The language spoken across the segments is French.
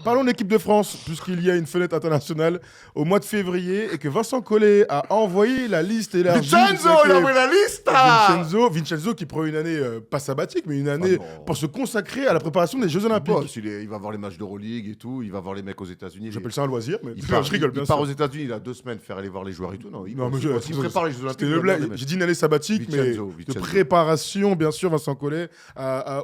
Parlons de l'équipe de France, puisqu'il y a une fenêtre internationale au mois de février et que Vincent Collet a envoyé la liste élargie. Vincenzo, il a envoyé la liste. Vincenzo qui prend une année, pas sabbatique, mais une année pour se consacrer à la préparation des Jeux Olympiques. Il va voir les matchs d'Euroleague et tout, il va voir les mecs aux États-Unis. J'appelle ça un loisir, mais je rigole bien. Il part aux États-Unis, il a 2 semaines faire aller voir les joueurs et tout. Il prépare les Jeux Olympiques. J'ai dit une année sabbatique, mais de préparation, bien sûr, Vincent Collet,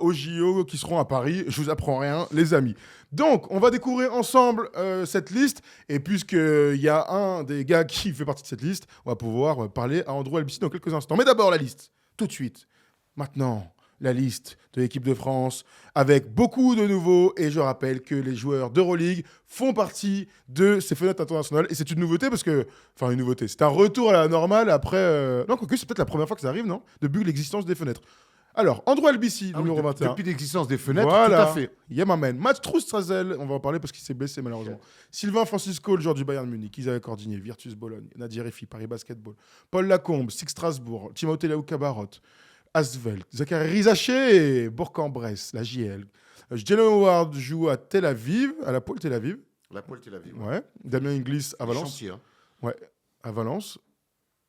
aux JO qui seront à Paris. Je vous apprends rien, les amis. Donc, on va découvrir ensemble cette liste. Et puisqu'il y a un des gars qui fait partie de cette liste, on va pouvoir parler à Andrew Albici dans quelques instants. Mais d'abord, la liste. Tout de suite. Maintenant, la liste de l'équipe de France avec beaucoup de nouveaux. Et je rappelle que les joueurs d'Euroleague font partie de ces fenêtres internationales. Et c'est une nouveauté parce que... Enfin, une nouveauté. C'est un retour à la normale après... Non, quoique, c'est peut-être la première fois que ça arrive, non ? Depuis l'existence des fenêtres. Alors, Andrew Albici, numéro 21. Depuis l'existence des fenêtres, voilà. tout à fait. Yeah, my man. Mats Troustrazel, on va en parler parce qu'il s'est blessé malheureusement. Sylvain Francisco, le joueur du Bayern Munich. Isaac Cordigné, Virtus Bologne. Nadir Effi, Paris Basketball. Paul Lacombe, Six Strasbourg. Timothée Laou-Cabarot. Asvel. Zachary Rizaché, Bourg-en-Bresse, la JL. Jalen Howard joue à Tel Aviv, à la Pôle Tel Aviv. La Pôle Tel Aviv. Ouais. Damien Inglis à Valence. Chantier, hein. Ouais, à Valence.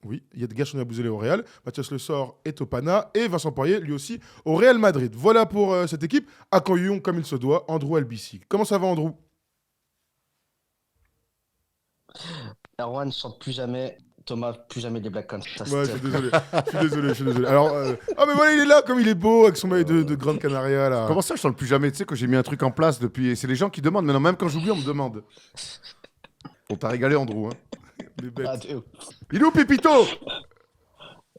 Oui, Yedgar Chonabouzelé au Real, Mathias Le Sort est au Pana et Vincent Poirier, lui aussi, au Real Madrid. Voilà pour cette équipe. Accueillons comme il se doit Andrew Albici. Comment ça va, Andrew ? Erwan ne chante plus jamais. Thomas, plus jamais des blagues comme ça. Ouais, je suis désolé. Alors, mais voilà, il est là, comme il est beau, avec son maillot de Grande Canaria, là. Comment ça, je chante plus jamais ? Tu sais que j'ai mis un truc en place depuis... C'est les gens qui demandent. Maintenant, même quand j'oublie, on me demande. On t'a régalé, Andrew, hein. Les bêtes. Il est où, Pépito ?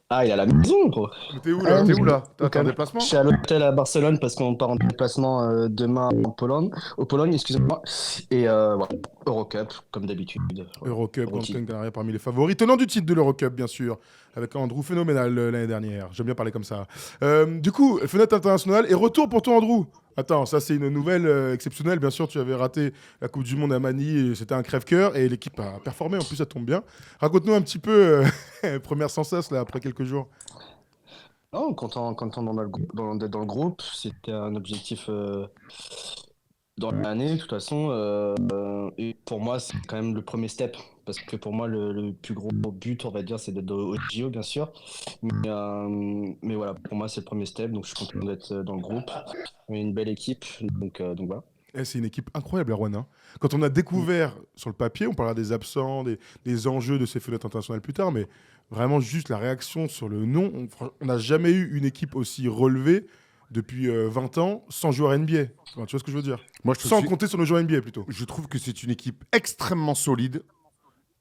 Ah, il est à la maison, gros. Mais t'es où, là ? T'es en déplacement ? Je suis à l'hôtel à Barcelone parce qu'on part en déplacement demain en Pologne. Au Pologne, excusez-moi. Et voilà, Eurocup, comme d'habitude. Eurocup, Grande Canaria parmi les favoris. Tenant du titre de l'Eurocup, bien sûr. Avec un Andrew phénoménal l'année dernière. J'aime bien parler comme ça. Du coup, fenêtre internationale. Et retour pour toi, Andrew. Attends, ça c'est une nouvelle exceptionnelle. Bien sûr, tu avais raté la Coupe du Monde à Manille. C'était un crève-cœur. Et l'équipe a performé. En plus, ça tombe bien. Raconte-nous un petit peu, première sensation, là, après quelques jours. Non, content d'être dans le groupe. C'était un objectif dans l'année, de toute façon. Et pour moi, c'est quand même le premier step. Parce que pour moi, le plus gros but, on va dire, c'est d'être au JO, bien sûr. Mais voilà, pour moi, c'est le premier step. Donc, je suis content d'être dans le groupe. On est une belle équipe. Donc voilà. C'est une équipe incroyable, Erwan. Hein. Quand on a découvert sur le papier, on parlera des absents, des enjeux de ces fenêtres internationales plus tard, mais vraiment juste la réaction sur le nom. On n'a jamais eu une équipe aussi relevée depuis 20 ans sans joueur NBA. Enfin, tu vois ce que je veux dire ? Sans compter sur nos joueurs NBA plutôt. Je trouve que c'est une équipe extrêmement solide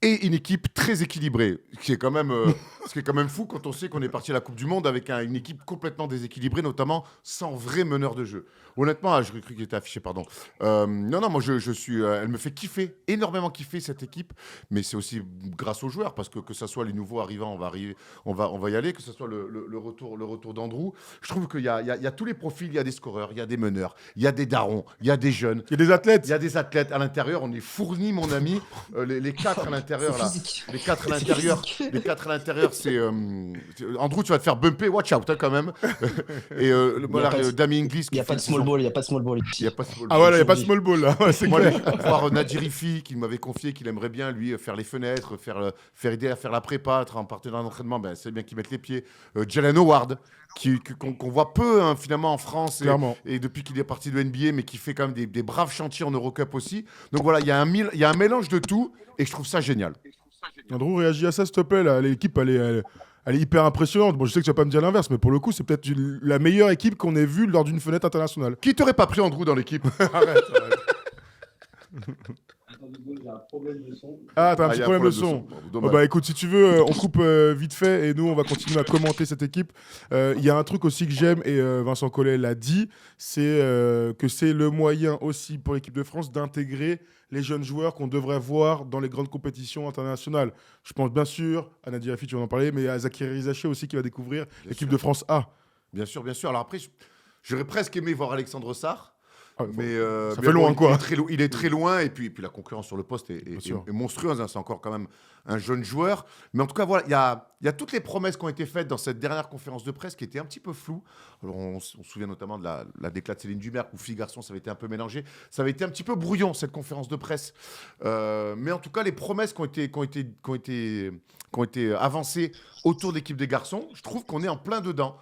et une équipe très équilibrée. Ce qui est quand même fou quand on sait qu'on est parti à la Coupe du Monde avec une équipe complètement déséquilibrée, notamment sans vrai meneur de jeu. Honnêtement, je cru qu'il était affiché, pardon. Non, moi je suis. Elle me fait kiffer, énormément kiffer cette équipe, mais c'est aussi grâce aux joueurs, parce que ça soit les nouveaux arrivants, on va y aller, que ce soit le retour d'Andrew. Je trouve qu'il y a tous les profils, il y a des scoreurs, il y a des meneurs, il y a des darons, il y a des jeunes, il y a des athlètes. Il y a des athlètes à l'intérieur. On est fournis, mon ami. Les 4 à l'intérieur là. Les 4 à l'intérieur, c'est Andrew, tu vas te faire bumper. Watch out, hein, quand même. Et Damien Inglis. Il n'y a pas de small ball, il n'y a pas de small ball ici. Ah voilà, il n'y a pas de small ball là. C'est moi, voir Nadir Effi qui m'avait confié qu'il aimerait bien lui faire les fenêtres, faire aider à faire la prépa, être en partenariat d'entraînement, c'est bien qu'il mette les pieds. Jalen Howard qu'on voit peu hein, finalement en France et depuis qu'il est parti de NBA, mais qui fait quand même des braves chantiers en Eurocup aussi. Donc voilà, il y a un mélange de tout et je trouve ça génial. Andrew, réagis à ça s'il te plaît là. L'équipe elle est hyper impressionnante. Bon, je sais que tu vas pas me dire l'inverse, mais pour le coup, c'est peut-être la meilleure équipe qu'on ait vue lors d'une fenêtre internationale. Qui t'aurait pas pris Andrew dans l'équipe? Arrête. J'ai un problème de son. Ah, t'as un petit problème de son. Bah écoute, si tu veux, on coupe vite fait et nous, on va continuer à commenter cette équipe. Il y a un truc aussi que j'aime et Vincent Collet l'a dit, c'est que c'est le moyen aussi pour l'équipe de France d'intégrer les jeunes joueurs qu'on devrait voir dans les grandes compétitions internationales. Je pense bien sûr à Nadir Effi, tu vas en parler, mais à Zachary Rizaché aussi qui va découvrir l'équipe de France A. Bien sûr. Alors après, j'aurais presque aimé voir Alexandre Sarr. Mais ça fait loin, quoi. Il est très loin, et puis la concurrence sur le poste est monstrueuse. Hein, c'est encore quand même un jeune joueur. Mais en tout cas, voilà, il y a toutes les promesses qui ont été faites dans cette dernière conférence de presse qui étaient un petit peu floues. Alors, on se souvient notamment de la déclat de Céline Duberc, où filles-garçons, ça avait été un peu mélangé. Ça avait été un petit peu brouillon, cette conférence de presse. Mais en tout cas, les promesses qui ont été avancées autour de l'équipe des garçons, je trouve qu'on est en plein dedans.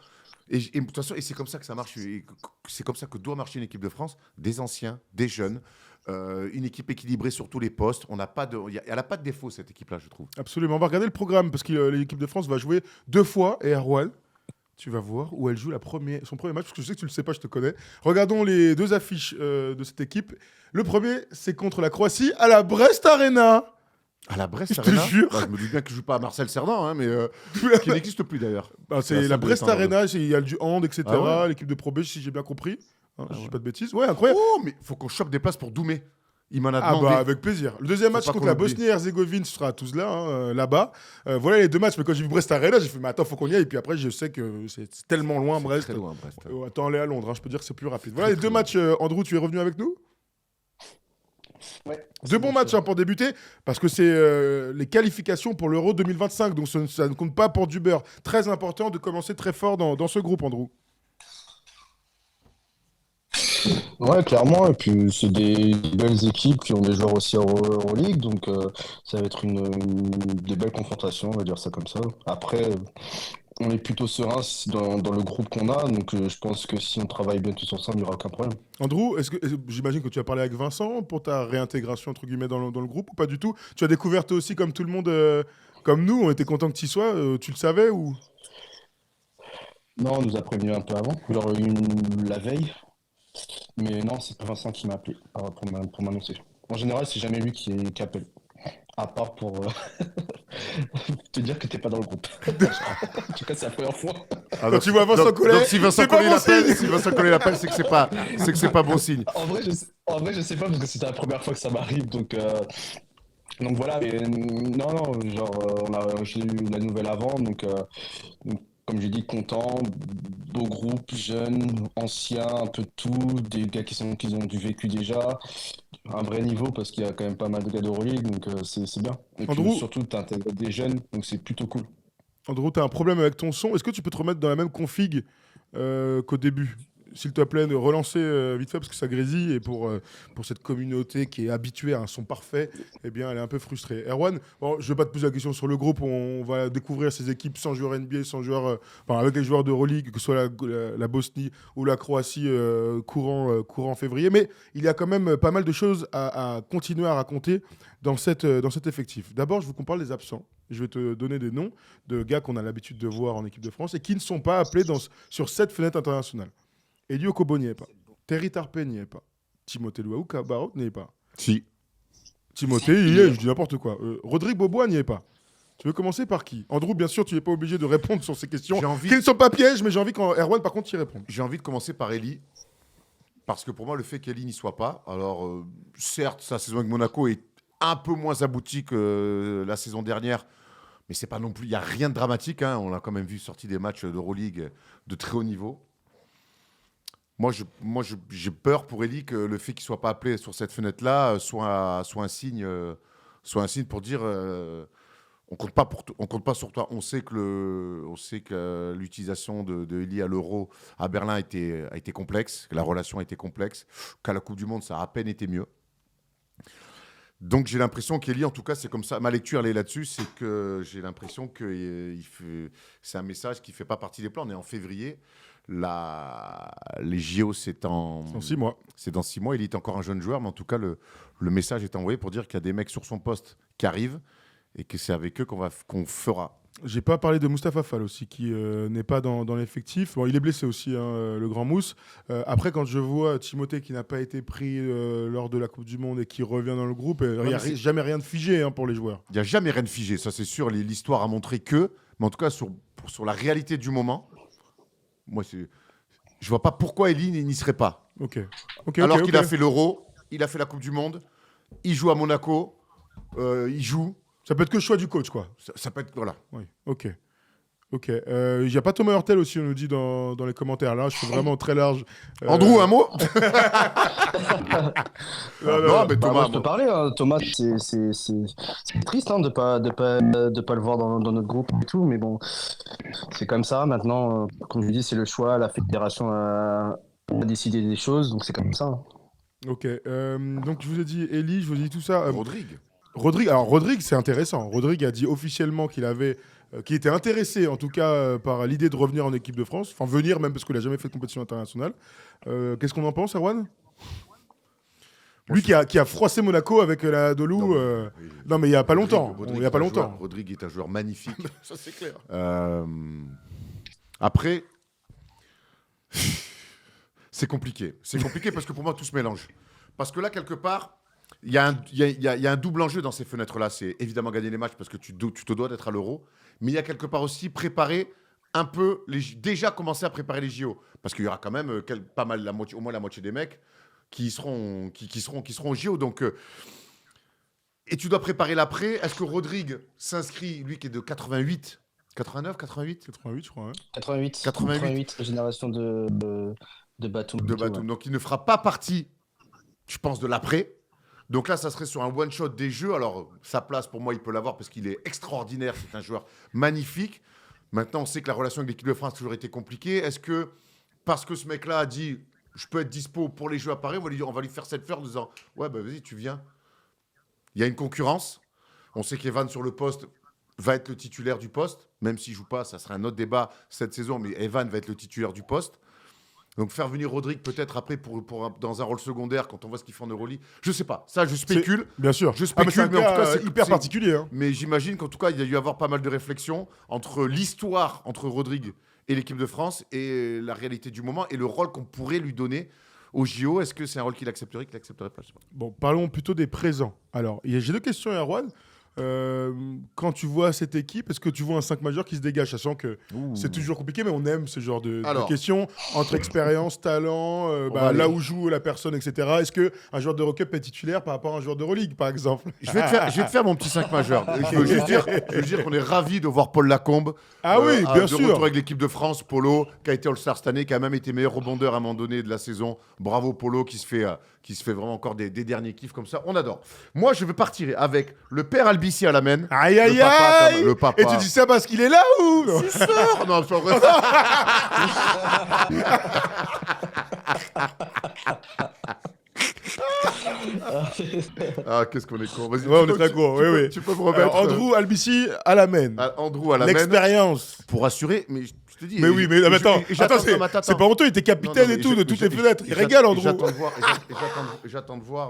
Et de toute façon, c'est comme ça que ça marche. C'est comme ça que doit marcher une équipe de France. Des anciens, des jeunes, une équipe équilibrée sur tous les postes. Elle n'a pas de défaut, cette équipe-là, je trouve. Absolument. On va regarder le programme parce que l'équipe de France va jouer 2 fois. Et Erwan, tu vas voir où elle joue son premier match, parce que je sais que tu ne le sais pas, je te connais. Regardons les 2 affiches de cette équipe. Le premier, c'est contre la Croatie à la Brest Arena. À la Brest Arena. Je te jure. Je me dis bien qu'il ne joue pas à Marcel Cerdan, hein, mais qui n'existe plus d'ailleurs. C'est la Brest Arena, il y a du hand, etc. Ah ouais. L'équipe de Pro B, si j'ai bien compris. Je dis pas de bêtises. Ouais, incroyable. Oh, mais il faut qu'on chope des places pour Doumé. Il m'en a demandé. Avec plaisir. Le deuxième match contre la Bosnie-Herzégovine, ce sera à Tuzla, là-bas. Voilà les 2 matchs. Mais quand j'ai vu Brest Arena, j'ai fait, mais attends, faut qu'on y aille. Et puis après, je sais que c'est tellement loin, Brest. Très loin, Brest. Attends, aller à Londres, hein, je peux dire que c'est plus rapide. Voilà les 2 matchs. Andrew, tu es revenu avec nous ? Ouais. 2 bons matchs pour débuter, parce que c'est les qualifications pour l'Euro 2025, donc ça ne compte pas pour du beurre. Très important de commencer très fort dans ce groupe, Andrew. Ouais, clairement, et puis c'est des belles équipes qui ont des joueurs aussi Euroleague, donc ça va être des belles confrontations, on va dire ça comme ça. Après, on est plutôt serein dans le groupe qu'on a, donc je pense que si on travaille bien tous ensemble, il n'y aura aucun problème. Andrew, j'imagine que tu as parlé avec Vincent pour ta réintégration entre guillemets dans le groupe, ou pas du tout? Tu as découvert toi aussi, comme tout le monde, comme nous, on était content que tu y sois, tu le savais ou? Non, on nous a prévenu un peu avant, genre la veille, mais non, c'est pas Vincent qui m'a appelé pour m'annoncer. En général, c'est jamais lui qui appelle. À part pour te dire que t'es pas dans le groupe. En tout cas, c'est la première fois. Quand tu vois Vincent Collet, donc si Vincent Collet l'appelle, c'est que c'est pas bon signe. En vrai, je sais pas parce que c'était la première fois que ça m'arrive, donc voilà. Mais non, genre j'ai eu la nouvelle avant, donc comme j'ai dit, content, beau groupe, jeunes, anciens, un peu de tout, des gars qui ont du vécu déjà, un vrai niveau parce qu'il y a quand même pas mal de gars d'Euroleague, donc c'est bien. Et Andrew, puis surtout, tu intègres des jeunes, donc c'est plutôt cool. Andrew, tu as un problème avec ton son. Est-ce que tu peux te remettre dans la même config qu'au début? S'il te plaît, de relancer vite fait parce que ça grésille et pour cette communauté qui est habituée à un son parfait, eh bien, elle est un peu frustrée. Erwan, bon, je ne vais pas te poser la question sur le groupe. On va découvrir ces équipes sans joueurs NBA, avec les joueurs d'Euroleague, que ce soit la Bosnie ou la Croatie courant février. Mais il y a quand même pas mal de choses à continuer à raconter dans cet effectif. D'abord, je veux qu'on parle des absents. Je vais te donner des noms de gars qu'on a l'habitude de voir en équipe de France et qui ne sont pas appelés sur cette fenêtre internationale. Elio Kobo n'y est pas. Terry Tarpey n'y est pas. Timothée Luaou Cabarot n'y est pas. Si. Timothée, il y est, je dis n'importe quoi. Rodrigue Bobois n'y est pas. Tu veux commencer par qui? Andrew, bien sûr, tu n'es pas obligé de répondre sur ces questions qui ne sont pas pièges, mais j'ai envie qu'Erwan, par contre, y réponde. J'ai envie de commencer par Elie. Parce que pour moi, le fait qu'Elie n'y soit pas, alors certes, sa saison avec Monaco est un peu moins aboutie que la saison dernière, mais c'est pas non plus, il n'y a rien de dramatique. Hein. On a quand même vu sortir des matchs d'Euroleague de très haut niveau. Moi, j'ai peur pour Elie que le fait qu'il ne soit pas appelé sur cette fenêtre-là soit un signe pour dire on compte pas sur toi. On sait que l'utilisation de Elie à l'Euro à Berlin a été complexe, que la relation a été complexe, qu'à la Coupe du Monde, ça a à peine été mieux. Donc j'ai l'impression qu'Elie, en tout cas, c'est comme ça. Ma lecture, elle est là-dessus, c'est que j'ai l'impression que c'est un message qui ne fait pas partie des plans. On est en février. Les JO, c'est dans 6 mois. C'est dans 6 mois. Il est encore un jeune joueur, mais en tout cas, le message est envoyé pour dire qu'il y a des mecs sur son poste qui arrivent et que c'est avec eux qu'on fera. J'ai pas parlé de Mustapha Fall aussi, qui n'est pas dans l'effectif. Bon, il est blessé aussi, hein, le grand Mousse. Après, quand je vois Timothée qui n'a pas été pris lors de la Coupe du Monde et qui revient dans le groupe, il n'y a jamais rien de figé pour les joueurs. Il n'y a jamais rien de figé, ça c'est sûr. L'histoire a montré que, mais en tout cas, sur la réalité du moment, moi, je vois pas pourquoi Elie n'y serait pas. Alors qu'il a fait l'Euro, il a fait la Coupe du Monde, il joue à Monaco, il joue. Ça peut être que le choix du coach, quoi. Ça peut être, voilà. Oui, ok. Ok. Il n'y a pas Thomas Hurtel aussi, on nous dit dans les commentaires. Là, je suis vraiment très large. Andrew, un mot? Non, mais Bah, Thomas, moi, je peux parler, hein. Thomas, c'est triste hein, de pas le voir dans notre groupe et tout, mais bon, c'est comme ça. Maintenant, comme je dis, c'est le choix, la fédération a décidé des choses, donc c'est comme ça, hein. Ok. Donc, je vous ai dit Eli, je vous ai dit tout ça. Rodrigue. Rodrigue, c'est intéressant. Rodrigue a dit officiellement qu'il était intéressé, en tout cas, par l'idée de revenir en équipe de France. Enfin, venir même, parce qu'il n'a jamais fait de compétition internationale. Qu'est-ce qu'on en pense, Erwan? Lui qui a froissé Monaco avec la Dolou. Non, mais il n'y a pas longtemps. Il y a pas longtemps. Rodrigue est un joueur magnifique. Ça, c'est clair. Après, c'est compliqué. C'est compliqué parce que pour moi, tout se mélange. Parce que là, quelque part, il y a un double enjeu dans ces fenêtres-là. C'est évidemment gagner les matchs parce que tu te dois d'être à l'Euro. Mais il y a quelque part aussi préparer un peu, déjà commencer à préparer les JO. Parce qu'il y aura quand même pas mal, au moins la moitié des mecs qui seront au JO. Donc, et tu dois préparer l'après. Est-ce que Rodrigue s'inscrit, lui qui est de 88, 89, 88 88, je crois. 88, génération de Batum. de Batum. Ouais. Donc, il ne fera pas partie, je pense, de l'après. Donc là, ça serait sur un one-shot des Jeux. Alors, sa place, pour moi, il peut l'avoir parce qu'il est extraordinaire. C'est un joueur magnifique. Maintenant, on sait que la relation avec l'équipe de France a toujours été compliquée. Est-ce que, parce que ce mec-là a dit « je peux être dispo pour les Jeux à Paris », on va lui faire cette fleur en disant « ouais, bah vas-y, tu viens ». Il y a une concurrence. On sait qu'Evan, sur le poste, va être le titulaire du poste. Même s'il ne joue pas, ça sera un autre débat cette saison, mais Evan va être le titulaire du poste. Donc faire venir Rodrigue peut-être après dans un rôle secondaire quand on voit ce qu'il fait en Euroleague. Je sais pas. Ça, je spécule. Bien sûr. Je spécule, mais c'est un mais en tout cas, cas hyper particulier. Hein. Mais j'imagine qu'en tout cas, il y a dû y avoir pas mal de réflexions entre l'histoire entre Rodrigue et l'équipe de France et la réalité du moment et le rôle qu'on pourrait lui donner au JO. Est-ce que c'est un rôle qu'il accepterait pas, je sais pas. Bon, parlons plutôt des présents. Alors, j'ai deux questions, Erwan. Quand tu vois cette équipe, est-ce que tu vois un 5 majeur qui se dégage, sachant que c'est toujours compliqué, mais on aime ce genre de questions entre expérience, talent, là où joue la personne, etc. Est-ce qu'un joueur de Eurocup peut être titulaire par rapport à un joueur d'Euroleague, par exemple? Je vais te faire mon petit 5 majeur. Je veux juste dire qu'on est ravis de voir Paul Lacombe bien de sûr. retour avec l'équipe de France. Polo, qui a été All-Star cette année, qui a même été meilleur rebondeur à un moment donné de la saison. Bravo Polo, qui se fait vraiment encore des derniers kiffs comme ça. On adore. Moi, je veux partir avec le père Albici à la main. Aïe, aïe, aïe. Le papa. Et tu dis ça parce qu'il est là ou non? C'est sûr. Non, c'est vrai. Ah, qu'est-ce qu'on est con. Vas-y, Ouais, on est très con. Oui. Tu peux me remettre. Andrew Albici à la main. Andrew à la main. L'expérience. Pour assurer, mais je te dis. Mais oui, mais attends, c'est pas honteux, il était capitaine et tout de toutes les fenêtres. Il régale, Andrew. J'attends de voir.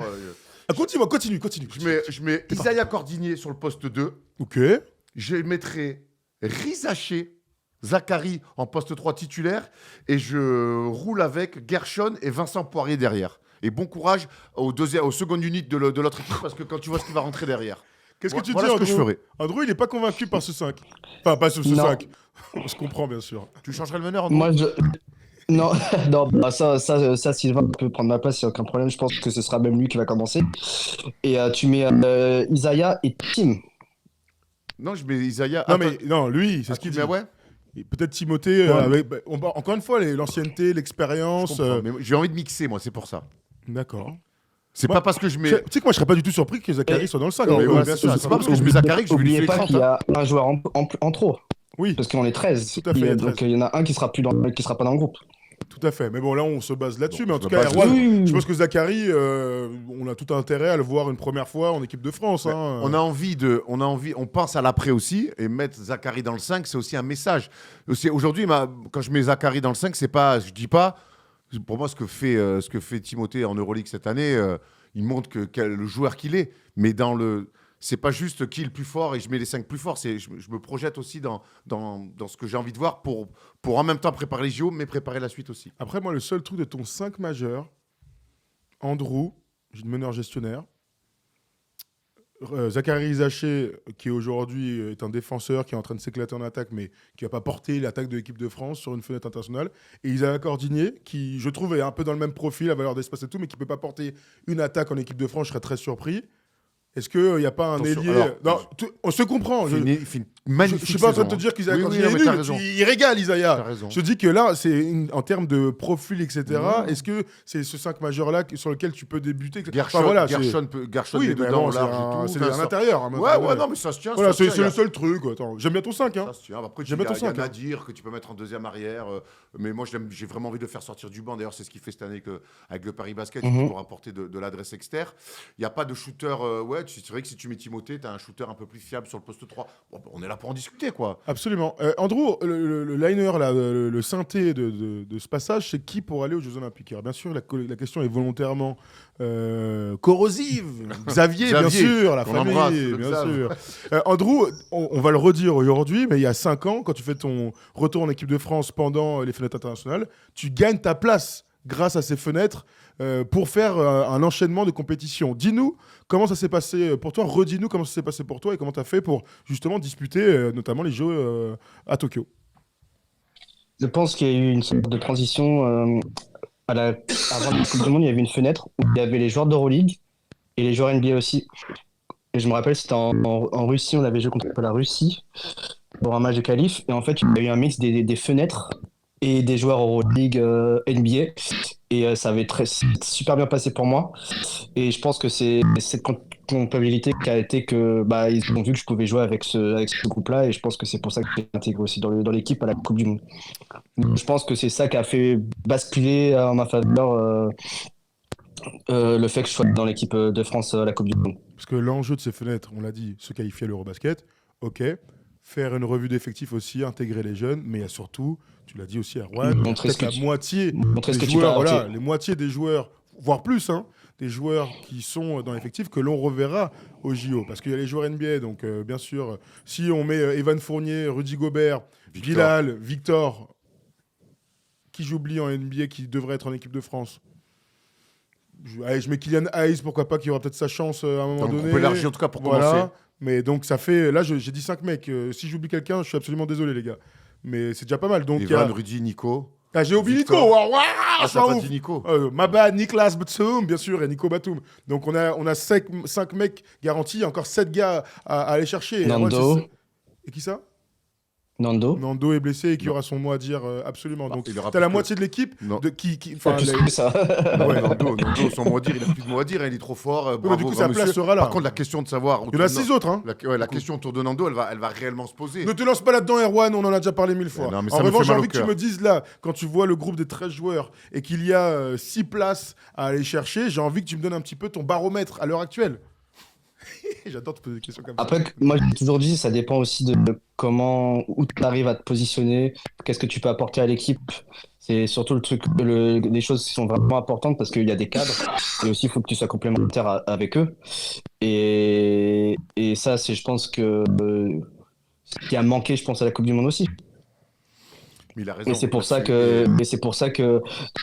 Continue. Je mets Isaiah Cordigné sur le poste 2. Ok. Je mettrai Rizaché, Zachary en poste 3 titulaire. Et je roule avec Gershon et Vincent Poirier derrière. Et bon courage aux secondes unité de l'autre équipe parce que quand tu vois ce qui va rentrer derrière. Qu'est-ce que tu voilà dis, ce que je ferai. Andrew, il n'est pas convaincu par ce 5. Enfin, pas ce 5. On se comprend, bien sûr. Tu changerais le meneur, Andrew? Moi, Non, non, ça, Sylvain peut prendre ma place, il n'y a aucun problème. Je pense que ce sera même lui qui va commencer. Et tu mets Isaiah et Tim. Non, je mets Isaiah. Non, lui, c'est ce qu'il dit. Mais ouais. Et peut-être Timothée, encore une fois, l'ancienneté, l'expérience. Mais j'ai envie de mixer, moi, c'est pour ça. D'accord. C'est pas parce que je mets. Tu sais que moi, je serais pas du tout surpris que Zachary soit dans le 5. Mais oui, bien sûr. C'est pas parce que je mets Zachary que je vais lui N'oubliez fais pas 30. qu'il y a un joueur en trop. Oui, Parce qu'on est 13. Tout à fait, Donc il y en a un qui sera pas dans le groupe. tout à fait. Mais bon, là, on se base là-dessus. Bon, mais en je tout me cas, base Erwan, je pense que Zachary, on a tout intérêt à le voir une première fois en équipe de France. Hein. On pense à l'après aussi, et mettre Zachary dans le 5, c'est aussi un message. Aujourd'hui, quand je mets Zachary dans le 5, c'est pas, je dis pas, pour moi, ce que fait Timothée en Euroleague cette année, il montre le joueur qu'il est. Mais c'est pas juste qui est le plus fort et je mets les 5 plus forts. Je me projette aussi dans ce que j'ai envie de voir pour en même temps préparer les JO, mais préparer la suite aussi. Après, moi, le seul truc de ton 5 majeur, Andrew, meneur gestionnaire, Zachary Zaché, qui aujourd'hui est un défenseur qui est en train de s'éclater en attaque, mais qui n'a pas porté l'attaque de l'équipe de France sur une fenêtre internationale. Et Isaiah Cordigné, qui, je trouve, est un peu dans le même profil, à valeur d'espace et tout, mais qui ne peut pas porter une attaque en équipe de France, je serais très surpris. Est-ce qu'il n'y a pas un Attention, ailier alors, Non, on se comprend. Il fait une magnifique Je suis pas en train de te saison, dire qu'Isaiah oui, Kanji oui, est mais nul. t'as raison. Il régale, Isaiah. T'as raison. Je dis que là, en termes de profil, etc., Mmh. est-ce que c'est ce 5 majeur-là sur lequel tu peux débuter Gershon, Enfin, voilà, Gershon oui, est mais dedans, bon, large et tout. c'est un intérieur. Ouais, non, mais ça se tient. Voilà, ça se c'est tient, le seul truc. Attends, j'aime bien ton 5. Hein. Ça se tient. Après, J'aime il y bien ton a 5. Nadir que tu peux mettre en deuxième arrière. Mais moi, j'ai vraiment envie de le faire sortir du banc. D'ailleurs, c'est ce qu'il fait cette année avec le Paris Basket pour apporter de l'adresse externe. Il n'y a pas de shooter. Ouais, c'est vrai que si tu mets Timothée, tu as un shooter un peu plus fiable sur le poste 3. Bon, on est là pour en discuter, quoi. Absolument. Andrew, le liner, là, le synthé de ce passage, c'est qui pour aller aux Jeux Olympiques? Alors, bien sûr, la question est volontairement corrosive. Xavier, bien sûr, la qu'on famille, embrasse, le bien Xav. sûr. Andrew, on va le redire aujourd'hui, mais il y a 5 ans, quand tu fais ton retour en équipe de France pendant les fenêtres internationales, tu gagnes ta place grâce à ces fenêtres pour faire un enchaînement de compétitions. Dis-nous comment ça s'est passé pour toi, redis-nous comment ça s'est passé pour toi et comment tu as fait pour justement disputer notamment les Jeux à Tokyo. Je pense qu'il y a eu une sorte de transition. Avant la Coupe du Monde, il y avait une fenêtre où il y avait les joueurs d'Euroleague et les joueurs NBA aussi. Et je me rappelle, c'était en Russie, on avait joué contre la Russie pour un match de qualif. Et en fait, il y a eu un mix des fenêtres et des joueurs Euroleague, NBA. Et ça avait super bien passé pour moi. Et je pense que c'est cette compatibilité qui a été que ils ont vu que je pouvais jouer avec ce groupe-là. Et je pense que c'est pour ça que j'ai intégré aussi dans l'équipe à la Coupe du Monde. Je pense que c'est ça qui a fait basculer en ma faveur le fait que je sois dans l'équipe de France à la Coupe du Monde. Parce que l'enjeu de ces fenêtres, on l'a dit, se qualifier à l'Eurobasket, ok. Faire une revue d'effectifs aussi, intégrer les jeunes, mais il y a surtout, tu l'as dit aussi à Rouen, peut-être la moitié des joueurs, voilà, les moitiés des joueurs, voire plus, hein, des joueurs qui sont dans l'effectif que l'on reverra au JO. Parce qu'il y a les joueurs NBA, donc bien sûr, si on met Evan Fournier, Rudy Gobert, Bilal, Victor, qui j'oublie en NBA qui devrait être en équipe de France. Je mets Kylian Hayes, pourquoi pas, qui aura peut-être sa chance à un moment donné. On peut élargir en tout cas pour commencer. Mais donc ça fait... Là, j'ai dit 5 mecs. Si j'oublie quelqu'un, je suis absolument désolé, les gars. Mais c'est déjà pas mal. Donc, Evan, Rudy, Nico. Ah, j'ai oublié Nico. Victor. Waouh, Ça pas dit Nico. Maba, Niklas Batum, bien sûr, et Nico Batum. Donc on a 5 mecs garantis, il y a encore 7 gars à aller chercher. Nando. Et qui ça? Nando est blessé et qui aura son mot à dire absolument. Donc t'as la plus moitié de l'équipe qui ça. Nando, son mot à dire, il a plus de mot à dire, il est trop fort. Bravo, du coup, sa place sera là. Par contre, la question de savoir. Il y en a 6 autres. Hein. La question autour de Nando, elle va réellement se poser. Ne te lance pas là-dedans, Erwan, on en a déjà parlé 1000 fois. Non, mais en revanche, j'ai envie que tu me dises là, quand tu vois le groupe des 13 joueurs et qu'il y a 6 places à aller chercher, j'ai envie que tu me donnes un petit peu ton baromètre à l'heure actuelle. J'adore te poser des questions comme ça. Après, moi, j'ai toujours dit, ça dépend aussi de où tu arrives à te positionner, qu'est-ce que tu peux apporter à l'équipe. C'est surtout les choses qui sont vraiment importantes parce qu'il y a des cadres et aussi il faut que tu sois complémentaire avec eux. Et ça, c'est, je pense que ce qui a manqué, je pense, à la Coupe du Monde aussi. Mais il a raison. Et c'est pour ça que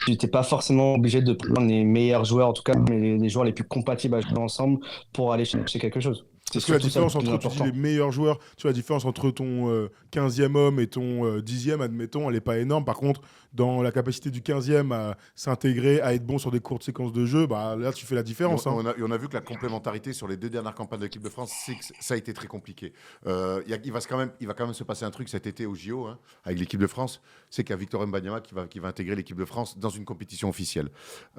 tu n'étais pas forcément obligé de prendre les meilleurs joueurs, en tout cas, mais les joueurs les plus compatibles à jouer ensemble pour aller chercher quelque chose. Parce que la différence entre tu dis les meilleurs joueurs, tu vois, la différence entre ton 15e homme et ton 10e, admettons, elle n'est pas énorme. Par contre, dans la capacité du 15e à s'intégrer, à être bon sur des courtes séquences de jeu, bah, là, tu fais la différence. On a vu que la complémentarité sur les 2 dernières campagnes de l'équipe de France, ça a été très compliqué. Il va quand même se passer un truc cet été au JO avec l'équipe de France, c'est qu'il y a Victor Wembanyama qui va intégrer l'équipe de France dans une compétition officielle.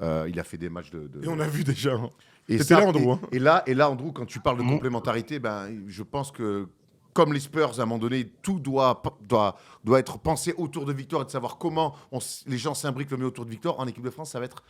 Il a fait des matchs de... Et on a vu déjà. C'était là, Andrew. Et là, Andrew, quand tu parles de complémentarité, je pense que comme les Spurs, à un moment donné, tout doit être pensé autour de Victor et de savoir comment les gens s'imbriquent le mieux autour de Victor. En équipe de France, ça va être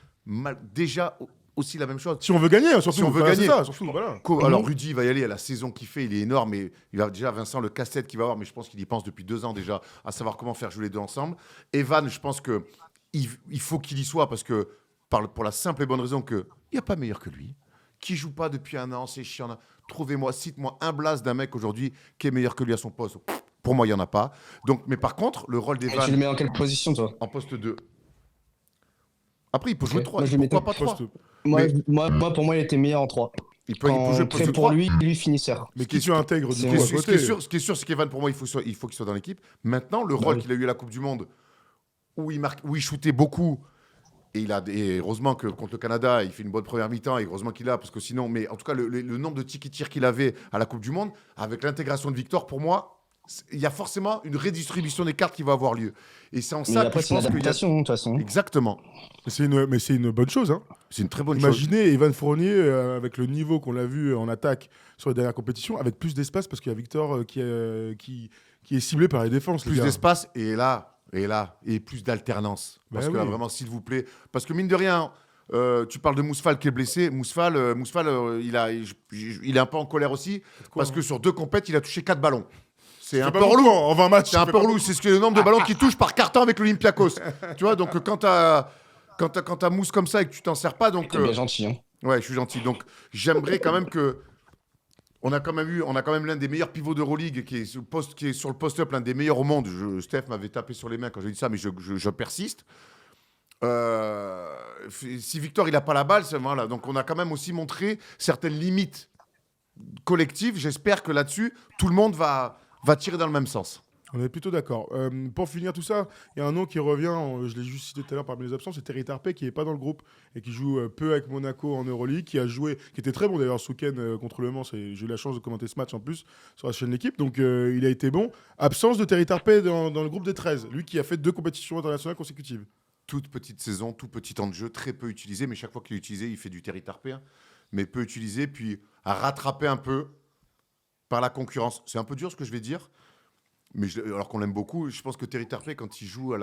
déjà aussi la même chose. Si on veut gagner, surtout. Si on veut gagner. Ça, surtout, voilà. Alors, Rudy, il va y aller à la saison qu'il fait, il est énorme. Et il va déjà, Vincent, le casse-tête qu'il va avoir, mais je pense qu'il y pense depuis 2 ans déjà, à savoir comment faire jouer les deux ensemble. Evan, je pense qu'il faut qu'il y soit parce que, pour la simple et bonne raison qu'il n'y a pas meilleur que lui. Qui joue pas depuis 1 an, c'est chiant. Trouvez-moi, cite-moi un blase d'un mec aujourd'hui qui est meilleur que lui à son poste. Pour moi, il n'y en a pas. Donc, mais par contre, le rôle d'Evan... Tu le mets en quelle position, toi? En poste 2. Après, il peut jouer 3. Pourquoi pas 3 Pour moi, il était meilleur en 3. Il peut jouer poste 3. Pour lui, finisseur. Mais qui tu intègres du coup à Ce qui est sûr, c'est qu'Evan, pour moi, il faut qu'il soit dans l'équipe. Maintenant, le rôle qu'il a eu à la Coupe du Monde, où il shootait beaucoup... Et heureusement que contre le Canada, il fait une bonne première mi-temps, et heureusement qu'il a, parce que sinon, mais en tout cas, le nombre de tirs qu'il avait à la Coupe du Monde, avec l'intégration de Victor, pour moi, il y a forcément une redistribution des cartes qui va avoir lieu. Et c'est en Mais ça que après, je c'est une pense qu'il y a... adaptation, de toute façon. Exactement. Mais c'est une bonne chose, hein. C'est une très bonne chose. Imaginez Evan Fournier avec le niveau qu'on l'a vu en attaque sur les dernières compétitions, avec plus d'espace parce qu'il y a Victor qui est ciblé par les défenses. Plus d'espace, et plus d'alternance. Parce que là, vraiment, s'il vous plaît, parce que mine de rien, tu parles de Mousfal qui est blessé. Mousfal, il est un peu en colère aussi, parce que sur 2 compètes, il a touché 4 ballons. C'est un peu relou. En 20 matchs. C'est un peu relou. C'est le nombre de ballons qu'il touche par carton avec l'Olympiakos. Tu vois, donc quand t'as Mousse comme ça et que tu t'en sers pas, donc... T'es bien gentil, hein. Ouais, je suis gentil. Donc, j'aimerais quand même que... On a quand même l'un des meilleurs pivots d'Euroleague qui est sur le post-up, l'un des meilleurs au monde. Steph m'avait tapé sur les mains quand j'ai dit ça, mais je persiste. Si Victor il n'a pas la balle, voilà. Donc on a quand même aussi montré certaines limites collectives. J'espère que là-dessus, tout le monde va tirer dans le même sens. On est plutôt d'accord. Pour finir tout ça, il y a un nom qui revient, je l'ai juste cité tout à l'heure parmi les absents, c'est Terry Tarpey qui n'est pas dans le groupe et qui joue peu avec Monaco en Euroleague, qui était très bon d'ailleurs ce week-end contre Le Mans. J'ai eu la chance de commenter ce match en plus sur la chaîne L'équipe, donc il a été bon. Absence de Terry Tarpey dans le groupe des 13, lui qui a fait 2 compétitions internationales consécutives. Toute petite saison, tout petit temps de jeu, très peu utilisé, mais chaque fois qu'il est utilisé, il fait du Terry Tarpey, hein, mais peu utilisé, puis à rattraper un peu par la concurrence. C'est un peu dur ce que je vais dire, mais alors qu'on l'aime beaucoup, je pense que Terry Tarpey, quand il joue à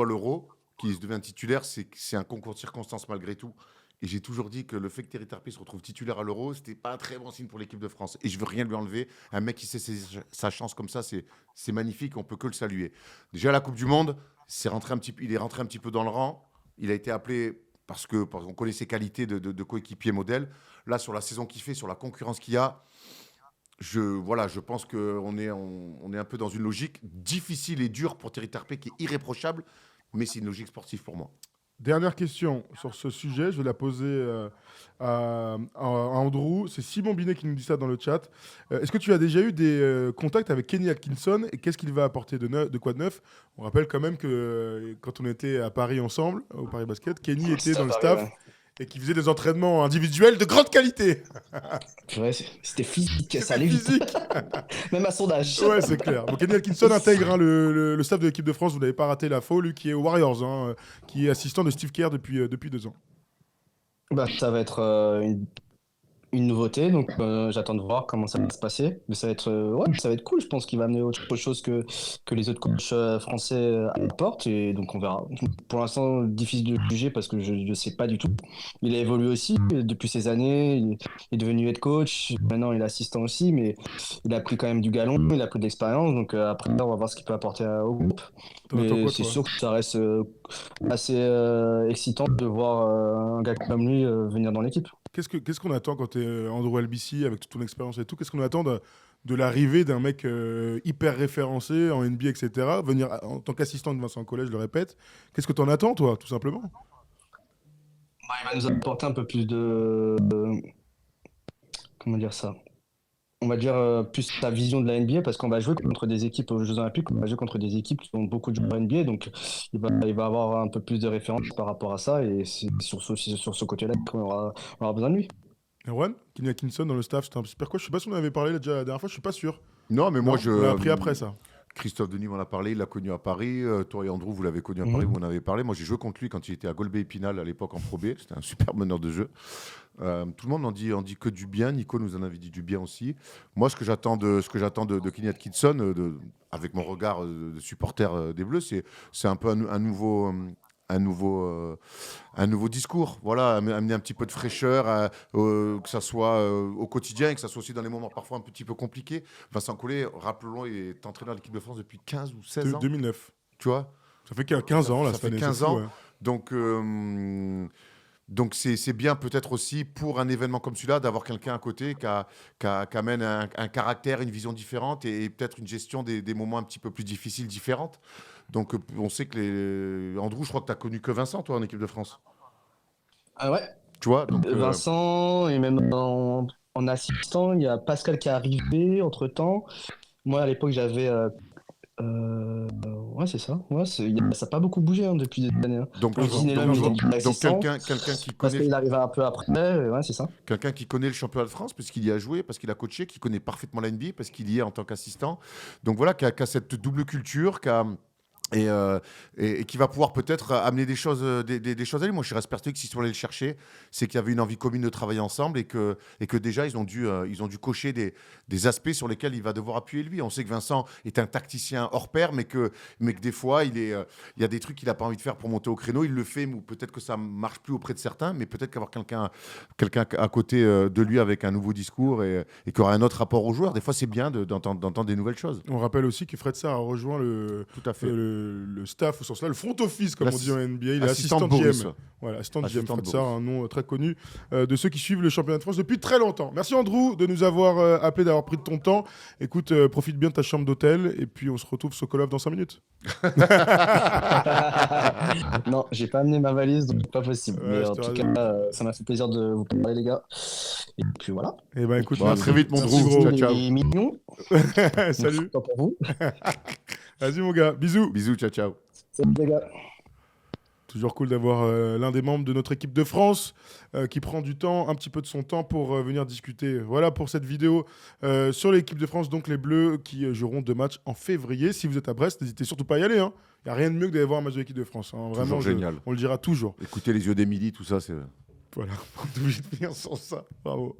l'Euro, qu'il devient titulaire, c'est un concours de circonstances malgré tout. Et j'ai toujours dit que le fait que Terry Tarpey se retrouve titulaire à l'Euro, c'était pas un très bon signe pour l'équipe de France. Et je veux rien lui enlever. Un mec qui sait saisir sa chance comme ça, c'est magnifique. On peut que le saluer. Déjà à la Coupe du Monde, il est rentré un petit peu dans le rang. Il a été appelé parce qu'on connaît ses qualités de coéquipier modèle. Là, sur la saison qu'il fait, sur la concurrence qu'il y a, je pense qu'on est un peu dans une logique difficile et dure pour Terry Tarpey, qui est irréprochable, mais c'est une logique sportive pour moi. Dernière question sur ce sujet, je vais la poser à Andrew. C'est Simon Binet qui nous dit ça dans le chat. Est-ce que tu as déjà eu des contacts avec Kenny Atkinson et qu'est-ce qu'il va apporter de quoi de neuf? On rappelle quand même que quand on était à Paris ensemble, au Paris Basket, Kenny était dans le staff et qui faisait des entraînements individuels de grande qualité. Ouais, c'était physique, ça allait vite. Même à son âge. Ouais, c'est clair. Bon, Kenny Atkinson intègre le staff de l'équipe de France. Vous n'avez pas raté l'info. Lui qui est aux Warriors, qui est assistant de Steve Kerr depuis 2 ans. Ça va être une nouveauté, donc j'attends de voir comment ça va se passer. Mais ça va être cool. Je pense qu'il va amener autre chose que les autres coachs français apportent. Et donc on verra. Pour l'instant, difficile de juger parce que je ne sais pas du tout. Il a évolué aussi depuis ces années. Il est devenu head coach. Maintenant, il est assistant aussi, mais il a pris quand même du galon. Il a pris de l'expérience. Donc après, on va voir ce qu'il peut apporter au groupe. Mais c'est sûr que ça reste assez excitant de voir un gars comme lui venir dans l'équipe. Qu'est-ce qu'on attend quand tu es Andrew LBC avec toute ton expérience et tout? Qu'est-ce qu'on attend de l'arrivée d'un mec hyper référencé en NBA, etc. Venir en tant qu'assistant de Vincent Collet, je le répète. Qu'est-ce que tu en attends, toi, tout simplement? Il va nous apporter un peu plus comment dire ça? On va dire plus sa vision de la NBA parce qu'on va jouer contre des équipes aux Jeux Olympiques, on va jouer contre des équipes qui ont beaucoup de joueurs NBA, donc il va avoir un peu plus de références par rapport à ça et c'est sur ce côté-là qu'on aura besoin de lui. Erwan, Kenny Atkinson dans le staff, c'était un super coach. Je sais pas si on en avait parlé déjà la dernière fois, je suis pas sûr. Non, mais moi je. On l'a appris après ça. Christophe Denis m'en a parlé, il l'a connu à Paris. Toi et Andrew, vous l'avez connu à Paris, vous m'en avez parlé. Moi, j'ai joué contre lui quand il était à Golbey-Épinal à l'époque en Pro B. C'était un super meneur de jeu. Tout le monde en dit que du bien. Nico nous en avait dit du bien aussi. Moi, ce que j'attends de Kenny Atkinson, avec mon regard de supporter des Bleus, c'est un peu un nouveau discours, voilà, amener un petit peu de fraîcheur, que ça soit au quotidien et que ça soit aussi dans les moments parfois un petit peu compliqués. Vincent Collet, rappelons, il est entraîneur de l'équipe de France depuis 15 ou 16 ans. 2009. Tu vois, ça fait 15 ans, là, ça fait année, 15 fou, ans. Ouais. Donc c'est bien peut-être aussi pour un événement comme celui-là d'avoir quelqu'un à côté qui amène un caractère, une vision différente et peut-être une gestion des moments un petit peu plus difficiles, différentes. Donc on sait que Andrew, je crois que tu n'as connu que Vincent, toi, en équipe de France. Ah ouais. Tu vois, donc, Vincent, et même en assistant, il y a Pascal qui est arrivé entre-temps. Moi, à l'époque, j'avais Ouais, c'est ça. Ouais, ça n'a pas beaucoup bougé hein, depuis des années. Hein. Donc, Zinedine, il est assistant, quelqu'un qui parce connaît qu'il arrive un peu après. Ouais, c'est ça. quelqu'un qui connaît le championnat de France, parce qu'il y a joué, parce qu'il a coaché, qui connaît parfaitement la NBA, parce qu'il y est en tant qu'assistant. Donc voilà, qui a cette double culture, et qui va pouvoir peut-être amener des choses, des choses à lui. Moi, je reste persuadé que s'ils sont allés le chercher, c'est qu'il y avait une envie commune de travailler ensemble et que déjà, ils ont dû cocher des aspects sur lesquels il va devoir appuyer lui. On sait que Vincent est un tacticien hors pair, mais que des fois, il y a des trucs qu'il n'a pas envie de faire pour monter au créneau. Il le fait, ou peut-être que ça marche plus auprès de certains, mais peut-être qu'avoir quelqu'un à côté de lui avec un nouveau discours et qui aura un autre rapport aux joueurs, des fois, c'est bien d'entendre des nouvelles choses. On rappelle aussi que Fred Sarr a rejoint Tout à fait. le staff, au sens là, le front office, comme on dit en NBA. Il est assistant assistant de Boris. GM. Voilà, assistant de GM. Assistant de Fred Sarr, Boris. un nom très connu de ceux qui suivent le championnat de France depuis très longtemps. Merci Andrew de nous avoir appelé, d'avoir pris de ton temps. Écoute, profite bien de ta chambre d'hôtel et puis on se retrouve Sokolov dans 5 minutes. Non, j'ai pas amené ma valise, donc pas possible. Ouais, Mais je en te tout rassure. cas, ça m'a fait plaisir de vous parler, les gars. Et puis voilà. Et ben écoute, Bon, à merci. très vite, mon Merci, Drew. gros. Ciao, ciao. Les millions, Salut. pas pour vous. Vas-y mon gars, bisous. Bisous, ciao, ciao. Salut, les gars. Toujours cool d'avoir l'un des membres de notre équipe de France qui prend du temps, un petit peu de son temps pour venir discuter. Voilà pour cette vidéo sur l'équipe de France, donc les Bleus qui joueront 2 matchs en février. Si vous êtes à Brest, n'hésitez surtout pas à y aller. Il n'y a rien de mieux que d'aller voir un match de l'équipe de France. Hein. Vraiment, Toujours génial. on le dira toujours. Écoutez les yeux d'Émilie, tout ça, c'est... Voilà, on est obligé de finir sans ça. Bravo.